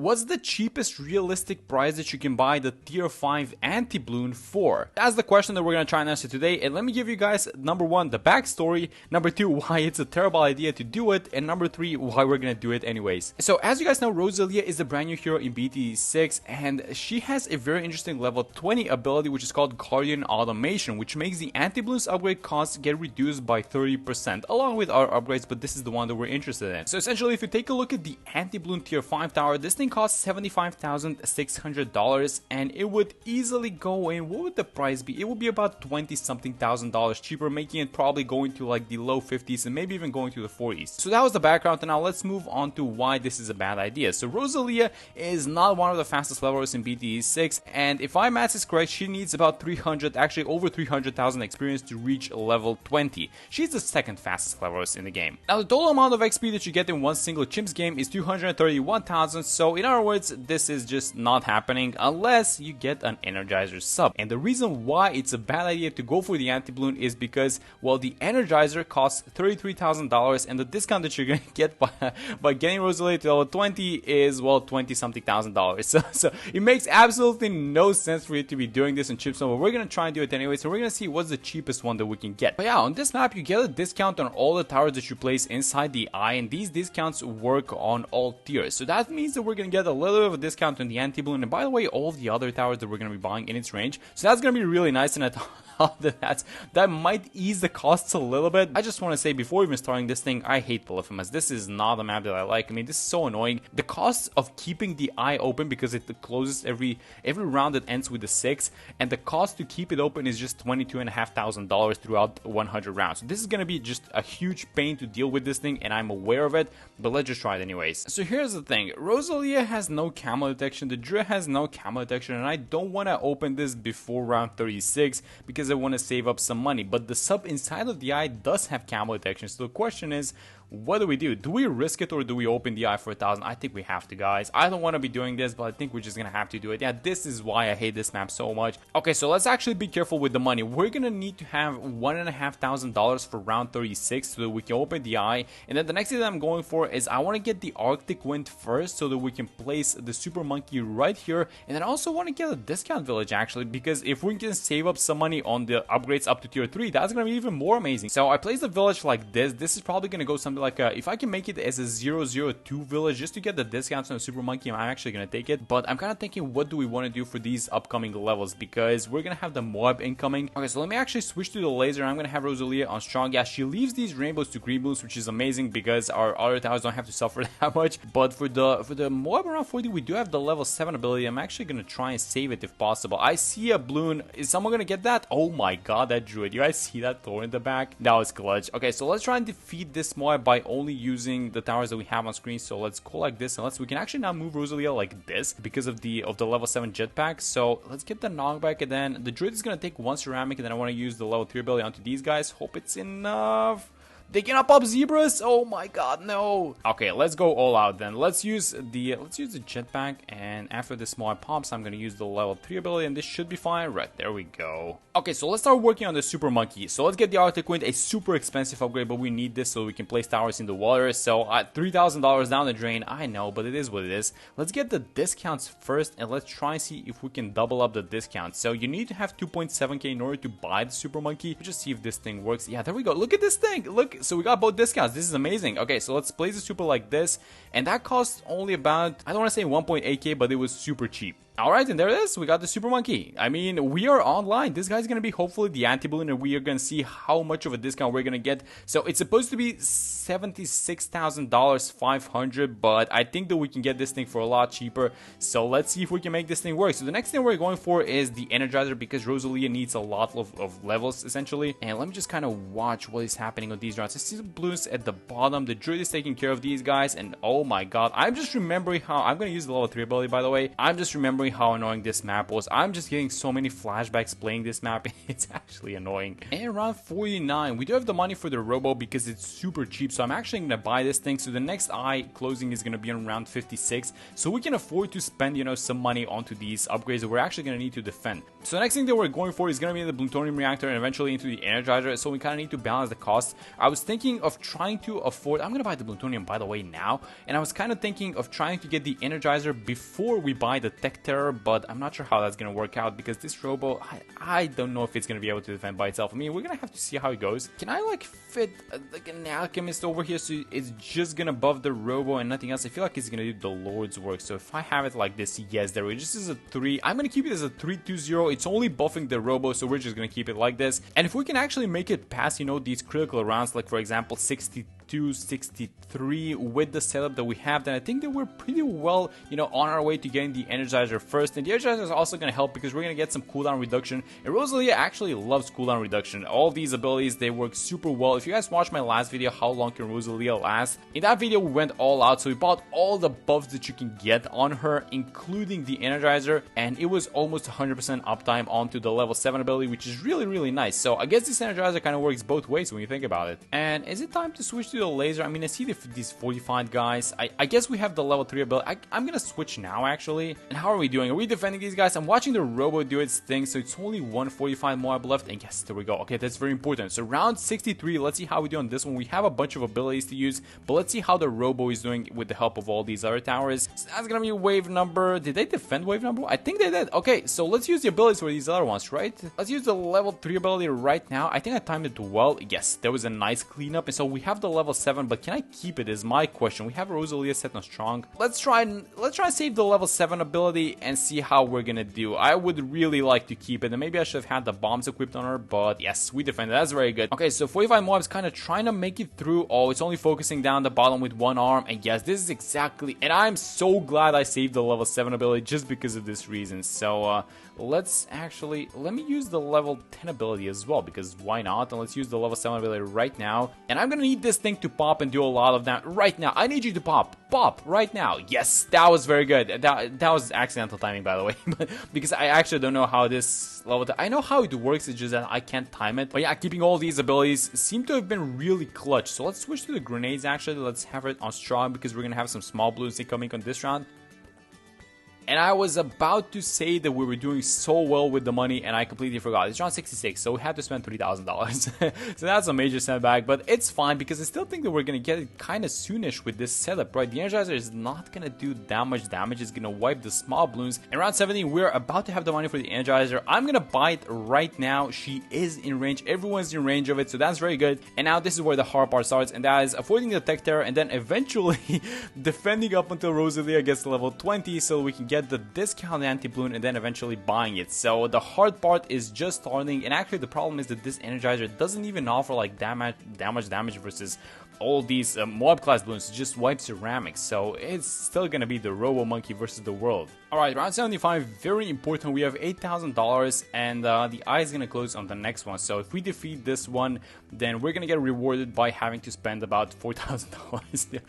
what's the cheapest realistic price that you can buy the tier 5 Anti-Bloon for? That's the question that we're going to try and answer today, and let me give you guys, number 1, the backstory, number 2, why it's a terrible idea to do it, and number 3, why we're going to do it anyways. So as you guys know, Rosalia is the brand new hero in BT6, and she has a very interesting level 20 ability which is called Guardian Automation, which makes the Anti-Bloon's upgrade costs get reduced by 30%, along with our upgrades, but this is the one that we're interested in. So essentially, if you take a look at the Anti-Bloon tier 5 tower, this thing costs $75,600, and it would easily go in, what would the price be? It would be about 20 something thousand dollars cheaper, making it probably going to like the low 50s and maybe even going to the 40s. So that was the background, and now let's move on to why this is a bad idea. So Rosalia is not one of the fastest levelers in BT6, and if my math is correct, she needs about 300, actually over 300,000 experience to reach level 20. She's the second fastest levelers in the game. Now the total amount of XP that you get in one single Chimps game is 231,000, so in other words, this is just not happening unless you get an Energizer sub. And the reason why it's a bad idea to go for the Anti-Bloon is because, well, the Energizer costs $33,000, and the discount that you're gonna get by getting Rosalia to level 20 is, well, 20 something thousand dollars. So it makes absolutely no sense for you to be doing this in Chimps, but we're gonna try and do it anyway. So we're gonna see what's the cheapest one that we can get. But yeah, on this map you get a discount on all the towers that you place inside the eye, and these discounts work on all tiers. So that means that we're gonna get a little bit of a discount on the Anti-Bloon, and by the way, all of the other towers that we're gonna be buying in its range. So that's gonna be really nice, and I thought that might ease the costs a little bit. I just want to say, before even starting this thing, I hate Polyphemus. This is not a map that I like. I mean, this is so annoying. The cost of keeping the eye open, because it closes every round that ends with a 6, and the cost to keep it open is just $22,500 throughout 100 rounds. So this is gonna be just a huge pain to deal with this thing, and I'm aware of it, but let's just try it anyways. So here's the thing, Rosalia has no camo detection, the Dre has no camo detection, and I don't want to open this before round 36 because I want to save up some money. But the sub inside of the eye does have camo detection, so the question is, what do we do? Do we risk it or do we open the eye for 1,000? I think we have to, guys. I don't want to be doing this, but I think we're just gonna have to do it. Yeah, this is why I hate this map so much. Okay, so let's actually be careful with the money. We're gonna need to have $1,500 for round 36 so that we can open the eye. And then the next thing that I'm going for is I want to get the Arctic Wind first so that we can place the Super Monkey right here. And then I also want to get a discount village, actually, because if we can save up some money on the upgrades up to tier 3, that's gonna be even more amazing. So I placed the village like this. This is probably gonna go something like if I can make it as a 002 village just to get the discounts on the Super Monkey, I'm actually gonna take it. But I'm kind of thinking, what do we want to do for these upcoming levels, because we're gonna have the Moab incoming. Okay, so let me actually switch to the laser. I'm gonna have Rosalia on strong. Yeah, she leaves these rainbows to green blues, which is amazing because our other towers don't have to suffer that much. But for the Moab around 40, we do have the level 7 ability. I'm actually gonna try and save it if possible. I see a Bloon. Is someone gonna get that? Oh my god, that druid. You guys see that throw in the back? That was clutch. Okay, so let's try and defeat this Moab by only using the towers that we have on screen. So let's go like this, and we can actually now move Rosalia like this because of the level 7 jetpack. So let's get the knockback, and then the druid is gonna take one ceramic, and then I want to use the level 3 ability onto these guys. Hope it's enough. They cannot pop zebras. Oh my god, no. Okay, let's go all out then. Let's use the jetpack, and after the small pops, I'm gonna use the level 3 ability, and this should be fine. Right, there we go. Okay, so let's start working on the Super Monkey. So let's get the Arctic Wind, a super expensive upgrade, but we need this so we can place towers in the water. So at $3,000 down the drain, I know, but it is what it is. Let's get the discounts first, and let's try and see if we can double up the discounts. So you need to have 2.7k in order to buy the Super Monkey. Just see if this thing works. Yeah, there we go. Look at this thing. Look, so we got both discounts. This is amazing. Okay, so let's place the super like this, and that costs only about, I don't want to say 1.8k, but it was super cheap. Alright, and there it is. We got the Super Monkey. I mean, we are online. This guy's gonna be hopefully the Anti-Bloon, and we are gonna see how much of a discount we're gonna get. So it's supposed to be $76,000, 500, but I think that we can get this thing for a lot cheaper. So let's see if we can make this thing work. So the next thing we're going for is the Energizer, because Rosalia needs a lot of levels, essentially. And let me just kind of watch what is happening on these rounds. I see the Bloons at the bottom. The Druid is taking care of these guys, and oh my god. I'm just remembering how, I'm gonna use the level 3 ability, by the way. I'm just remembering remembering how annoying this map was. I'm just getting so many flashbacks playing this map. It's actually annoying. And around 49, we do have the money for the robo because it's super cheap. So I'm actually going to buy this thing. So the next eye closing is going to be around 56. So we can afford to spend, you know, some money onto these upgrades that we're actually going to need to defend. So the next thing that we're going for is going to be the plutonium reactor and eventually into the energizer. So we kind of need to balance the cost. I was thinking of trying to afford, I'm going to buy the plutonium by the way now. And I was kind of thinking of trying to get the energizer before we buy the tech terror, but I'm not sure how that's going to work out because this robo, I don't know if it's going to be able to defend by itself. I mean, we're going to have to see how it goes. Can I like fit like an alchemist over here so it's just going to buff the robo and nothing else? I feel like it's going to do the Lord's work. So if I have it like this, yes, there it is. This is a 3. I'm going to keep it as a 320. It's only buffing the robo, so we're just going to keep it like this. And if we can actually make it past, you know, these critical rounds, like for example 62, 63 with the setup that we have, then I think that we're pretty well, you know, on our way to getting the energizer first. And the energizer is also going to help because we're going to get some cooldown reduction. And Rosalia actually loves cooldown reduction. All these abilities, they work super well. If you guys watched my last video, how long can Rosalia last? In that video, we went all out. So we bought all the buffs that you can get on her, including the energizer. And it was almost 100% uptime onto the level 7 ability, which is really, really nice. So I guess this energizer kind of works both ways when you think about it. And is it time to switch to the laser? I mean, I see these fortified guys. I guess we have the level 3 ability. I'm gonna switch now actually. And how are we doing? Are we defending these guys? I'm watching the robo do its thing, so it's only 145 mob left. And yes, there we go. Okay, that's very important. So round 63, let's see how we do on this one. We have a bunch of abilities to use, but let's see how the robo is doing with the help of all these other towers. So that's gonna be wave number. Did they defend wave number? I think they did. Okay, so let's use the abilities for these other ones, right? Let's use the level 3 ability right now. I think I timed it well. Yes, there was a nice cleanup. And so we have the level 7, but can I keep it is my question. We have Rosalia set on strong. Let's try and save the level 7 ability and see how we're gonna do. I would really like to keep it, and maybe I should have had the bombs equipped on her, but yes, we defended. That's very good. Okay, so 45 mobs kind of trying to make it through. Oh, it's only focusing down the bottom with one arm, and yes, this is exactly, and I'm so glad I saved the level 7 ability just because of this reason. So let me use the level 10 ability as well, because why not? And let's use the level 7 ability right now. And I'm gonna need this thing to pop and do a lot of that right now. I need you to pop right now. Yes, that was very good. That was accidental timing, by the way, but because I actually don't know how this level, I know how it works, it's just that I can't time it. But yeah, keeping all these abilities seem to have been really clutch. So let's switch to the grenades actually. Let's have it on strong because we're gonna have some small balloons incoming on this round. And I was about to say that we were doing so well with the money, and I completely forgot. It's around 66, so we had to spend $3,000. So that's a major setback, but it's fine because I still think that we're going to get it kind of soonish with this setup, right? The Energizer is not going to do that much damage. It's going to wipe the small balloons. And around 70, we're about to have the money for the Energizer. I'm going to buy it right now. She is in range. Everyone's in range of it, so that's very good. And now this is where the hard part starts, and that is avoiding the Tech Terror and then eventually defending up until Rosalia gets to level 20 so we can get the discount Anti-Bloon and then eventually buying it. So the hard part is just starting, and actually the problem is that this Energizer doesn't even offer like that much damage versus all these mob class balloons. It just wipes ceramics, so it's still gonna be the Robo Monkey versus the world. Alright, round 75, very important. We have $8,000 and the eye is gonna close on the next one. So if we defeat this one, then we're gonna get rewarded by having to spend about $4,000 to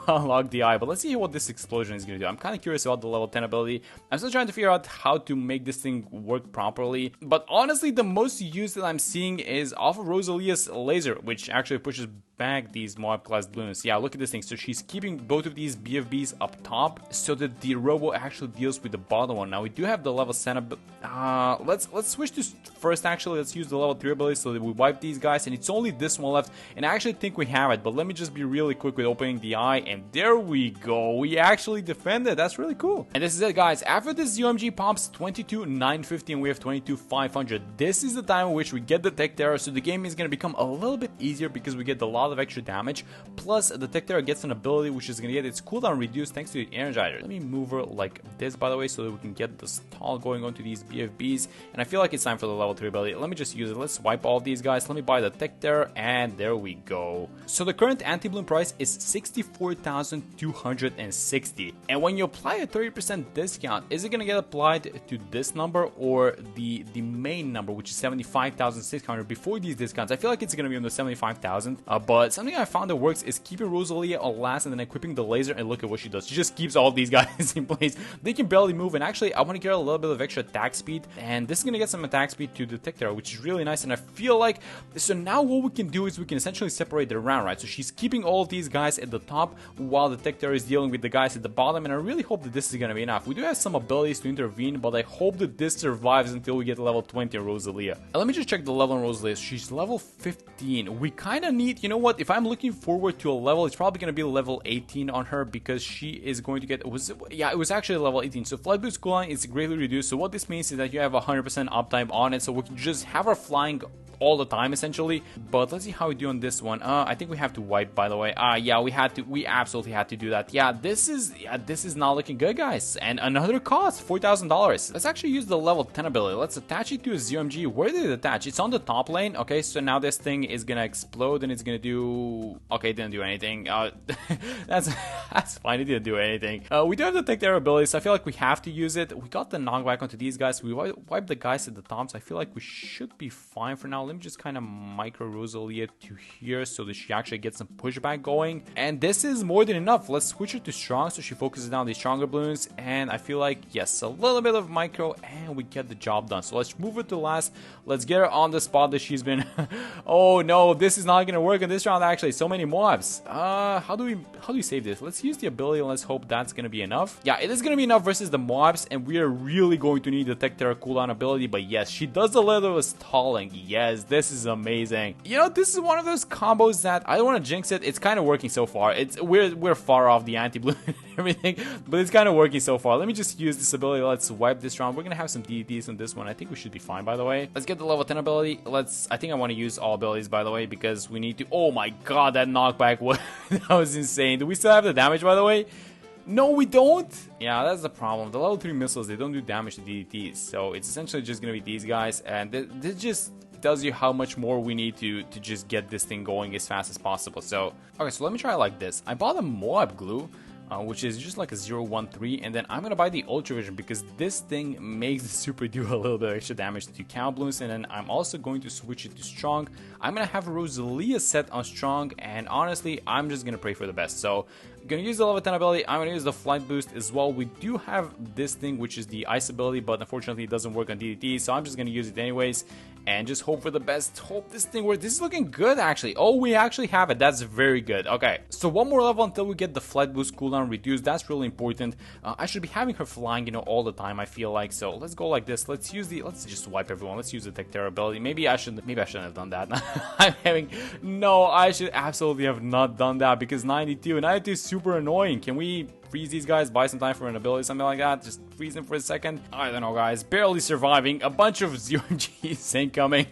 unlock the eye. But let's see what this explosion is gonna do. I'm kind of curious about the level 10 ability. I'm still trying to figure out how to make this thing work properly. But honestly, the most use that I'm seeing is off of Rosalia's laser, which actually pushes back these mob class balloons. Yeah, look at this thing. So she's keeping both of these BFBs up top so that the robo actually deals with the bottom one. Now we do have the level 7. Let's switch to first actually. Let's use the level 3 ability so that we wipe these guys, and it's only this one left, and I actually think we have it. But let me just be really quick with opening the eye, and there we go. We actually defended. That's really cool. And this is it, guys. After this UMG pops 22,950 and we have 22,500, this is the time in which we get the Tech Terror, so the game is going to become a little bit easier because we get a lot of extra damage. Plus, the Tech Terror gets an ability which is going to get its cooldown reduced thanks to the Energizer. Let me move her like this, by the way, so that we can get the stall going onto these BFBs. And I feel like it's time for the level 3 ability. Let me just use it. Let's wipe all of these guys. Let me buy the Tech Terror, and there we go. So the current Anti-Bloon price is 64,260. And when you apply a 30% discount, is it going to get applied to this number or the main number, which is 75,600 before these discounts? I feel like it's going to be on the 75,000, but but something I found that works is keeping Rosalia on last and then equipping the laser, and look at what she does. She just keeps all these guys in place. They can barely move, and actually I want to get a little bit of extra attack speed, and this is going to get some attack speed to detect her, which is really nice. And I feel like, so now what we can do is we can essentially separate it around, right? So she's keeping all of these guys at the top while the detector is dealing with the guys at the bottom, and I really hope that this is going to be enough. We do have some abilities to intervene, but I hope that this survives until we get level 20 on Rosalia. And let me just check the level on Rosalia. She's level 15. We kind of need, you know what, if I'm looking forward to a level, it's probably going to be level 18 on her, because she is going to get, it was actually level 18. So flight boost cooldown is greatly reduced. So what this means is that you have 100% uptime on it, so we can just have her flying all the time essentially. But let's see how we do on this one. I think we have to wipe, by the way. Yeah, we absolutely had to do that. Yeah, this is not looking good, guys. And another cost, $4,000. Let's actually use the level 10 ability. Let's attach it to a ZMG. Where did it attach? It's on the top lane. Okay, so now this thing is gonna explode, and it's gonna do, okay, it didn't do anything. That's fine, it didn't do anything. We do have to take their abilities, so I feel like we have to use it. We got the knockback onto these guys. We wiped the guys at the top, so I feel like we should be fine for now. Let me just kind of micro Rosalia to here so that she actually gets some pushback going. And this is more than enough. Let's switch her to strong so she focuses down these stronger balloons. And I feel like, yes, a little bit of micro and we get the job done. So let's move her to last. Let's get her on the spot that she's been. Oh no, this is not going to work in this round actually. So many mobs. How do we save this? Let's use the ability and let's hope that's going to be enough. Yeah, it is going to be enough versus the mobs, and we are really going to need the Tech Terror cooldown ability. But yes, she does a little bit of stalling. Yes, this is amazing. You know, this is one of those combos that I don't want to jinx it. It's kind of working so far. We're far off the anti-bloon and everything, but it's kind of working so far. Let me just use this ability. Let's wipe this round. We're gonna have some DDTs on this one. I think we should be fine, by the way. Let's get the level 10 ability. I think I want to use all abilities, by the way, because we need to. Oh my god, that knockback was that was insane. Do we still have the damage, by the way? No, we don't. Yeah, that's the problem. The level 3 missiles, they don't do damage to DDTs, so it's essentially just gonna be these guys, and this just tells you how much more we need to just get this thing going as fast as possible. So okay, so let me try it like this. I bought a Moab glue, which is just like a 013, and then I'm gonna buy the Ultra Vision because this thing makes the super do a little bit of extra damage to count balloons. And then I'm also going to switch it to strong. I'm gonna have Rosalia set on strong, and honestly I'm just gonna pray for the best. So I'm gonna use the level 10 ability. I'm gonna use the flight boost as well. We do have this thing, which is the ice ability, but unfortunately it doesn't work on DDT, so I'm just gonna use it anyways and just hope for the best. Hope this thing works. This is looking good actually. Oh, we actually have it. That's very good. Okay, so one more level until we get the flight boost cooldown reduced. That's really important. I should be having her flying, you know, all the time, I feel like. So let's go like this. Let's just wipe everyone. Let's use the Tech Terror ability. Maybe I shouldn't have done that. I should absolutely have not done that, because 92 is super annoying. Can we freeze these guys, buy some time for an ability, something like that? Just freeze them for a second. I don't know, guys. Barely surviving. A bunch of ZMGs incoming.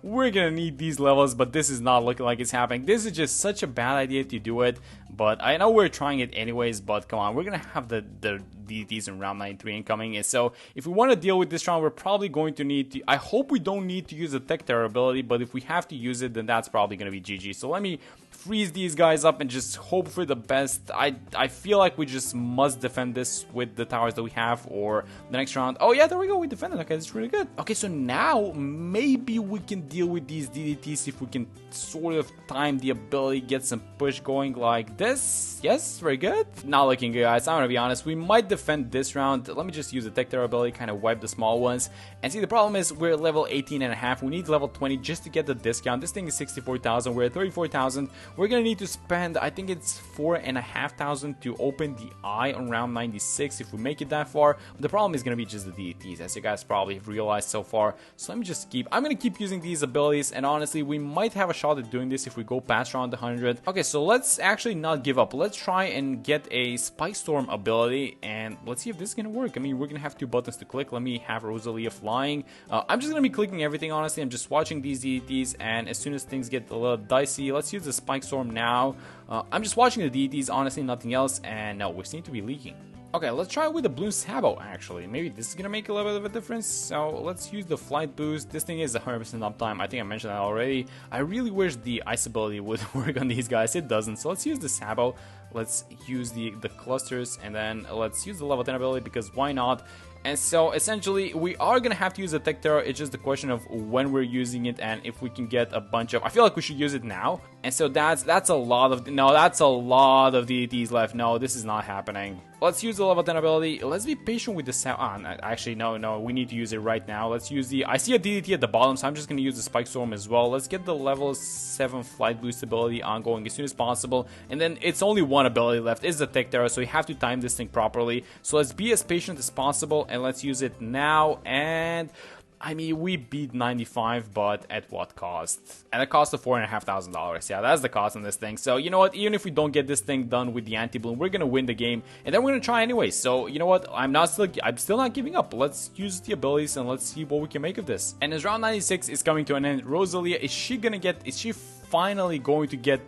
We're gonna need these levels, but this is not looking like it's happening. This is just such a bad idea to do it, but I know we're trying it anyways. But come on, we're gonna have the DDTs in round 93 incoming, and so if we want to deal with this round, we're probably going to need to, I hope we don't need to use the Tech Terror ability, but if we have to use it, then that's probably gonna be GG. So let me freeze these guys up and just hope for the best. I feel like we just must defend this with the towers that we have, or the next round. Oh yeah, there we go, we defended. Okay, that's really good. Okay, so now maybe we can deal with these DDTs if we can sort of time the ability, get some push going like this. Yes, very good. Not looking good, guys. I'm gonna be honest, we might defend this round. Let me just use the Tech Terror ability, kind of wipe the small ones. And see, the problem is we're at level 18.5. We need level 20 just to get the discount. This thing is 64,000. We're at 34,000. We're gonna need to spend, I think it's 4,500 to open the eye on round 96 if we make it that far. The problem is gonna be just the DDTs, as you guys probably have realized so far. So let me just I'm gonna keep using these abilities, and honestly we might have a shot at doing this if we go past round 100. Okay, so let's actually not give up. Let's try and get a Spike Storm ability, and let's see if this is gonna work. I mean, we're gonna have 2 buttons to click. Let me have Rosalia flying. I'm just gonna be clicking everything, honestly. I'm just watching these DDTs, and as soon as things get a little dicey, let's use the Spike Storm now. I'm just watching the DDTs, honestly, nothing else, and no, we seem to be leaking. Okay, let's try with the Bloons Sabo, actually. Maybe this is gonna make a little bit of a difference. So let's use the flight boost. This thing is 100% uptime. I think I mentioned that already. I really wish the ice ability would work on these guys. It doesn't. So let's use the Sabo. Let's use the clusters, and then let's use the level 10 ability because why not? And so essentially we are gonna have to use the Tech Terror. It's just the question of when we're using it and if we can get a bunch of. I feel like we should use it now. And so that's a lot of that's a lot of DDTs left. No, this is not happening. Let's use the level 10 ability. Let's be patient with the sound. Actually, no, we need to use it right now. Let's use the. I see a DDT at the bottom, so I'm just gonna use the Spike Storm as well. Let's get the level 7 flight boost ability ongoing as soon as possible. And then it's only one ability left. It's the Tech Terror, so we have to time this thing properly. So let's be as patient as possible and let's use it now. And I mean, we beat 95, but at what cost? At a cost of $4,500. Yeah, that's the cost on this thing. So, you know what? Even if we don't get this thing done with the Anti-Bloon, we're gonna win the game, and then we're gonna try anyway. So, you know what? I'm still not giving up. Let's use the abilities and let's see what we can make of this. And as round 96 is coming to an end, Rosalia, is she finally going to get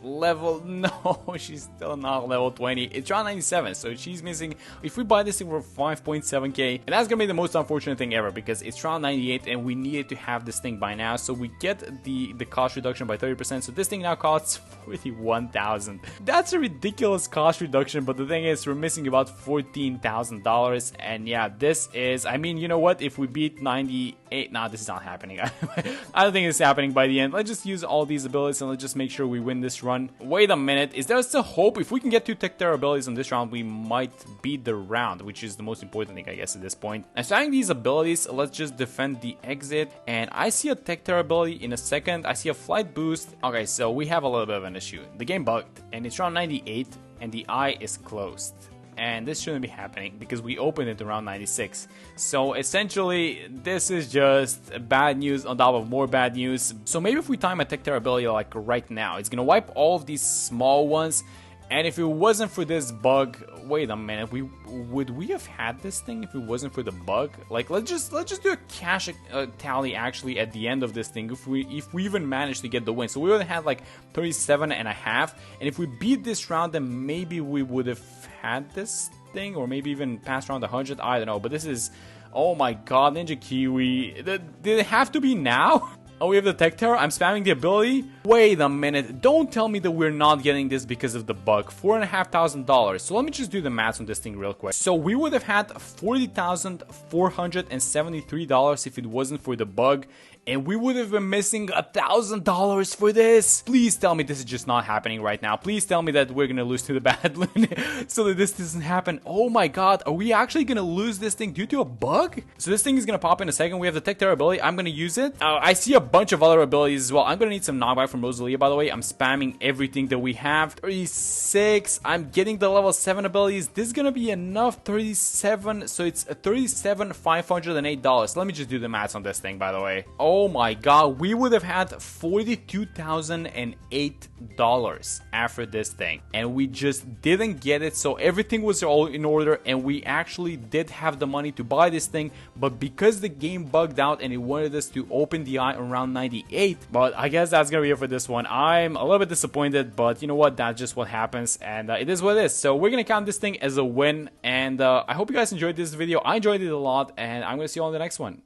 level? No, she's still not level 20. It's round 97, so she's missing. If we buy this thing for 5.7k, and that's gonna be the most unfortunate thing ever because it's round 98 and we needed to have this thing by now. So we get the cost reduction by 30%. So this thing now costs 41,000. That's a ridiculous cost reduction, but the thing is we're missing about $14,000. And yeah, this is, I mean, you know what, if we beat 98, nah, this is not happening. I don't think it's happening by the end. Let's just use all these abilities and let's just make sure we win this run. Wait a minute, is there still hope? If we can get 2 Tech Terror abilities in this round, we might beat the round, which is the most important thing, I guess, at this point. And starting these abilities, let's just defend the exit. And I see a Tech Terror ability in a second. I see a flight boost. Okay, so we have a little bit of an issue. The game bugged, and it's round 98, and the eye is closed. And this shouldn't be happening because we opened it around 96. So essentially, this is just bad news on top of more bad news. So maybe if we time a Tech Terror ability like right now, it's gonna wipe all of these small ones. And if it wasn't for this bug, wait a minute, would we have had this thing if it wasn't for the bug? Like, let's just do a cash tally actually at the end of this thing if we even managed to get the win. So we would have had like 37.5, and if we beat this round, then maybe we would have had this thing, or maybe even passed around 100. I don't know, but this is, oh my god, Ninja Kiwi, did it have to be now? Oh, we have the Tech Terror. I'm spamming the ability. Wait a minute. Don't tell me that we're not getting this because of the bug. $4,500. So let me just do the math on this thing real quick. So we would have had $40,473 if it wasn't for the bug. And we would have been missing $1,000 for this. Please tell me this is just not happening right now. Please tell me that we're gonna lose to the bad Bloon so that this doesn't happen. Oh my god, are we actually gonna lose this thing due to a bug? So this thing is gonna pop in a second. We have the Tech Terror ability. I'm gonna use it. I see a bunch of other abilities as well. I'm gonna need some knockback from Rosalia, by the way. I'm spamming everything that we have. 36. I'm getting the level 7 abilities. This is gonna be enough. 37. So it's $37,508. Let me just do the maths on this thing, by the way. Oh my god, we would have had $42,008 after this thing, and we just didn't get it. So everything was all in order, and we actually did have the money to buy this thing, but because the game bugged out and it wanted us to open the eye around 98. But I guess that's gonna be it for this one. I'm a little bit disappointed, but you know what, that's just what happens, and it is what it is. So we're gonna count this thing as a win, and I hope you guys enjoyed this video. I enjoyed it a lot, and I'm gonna see you on the next one.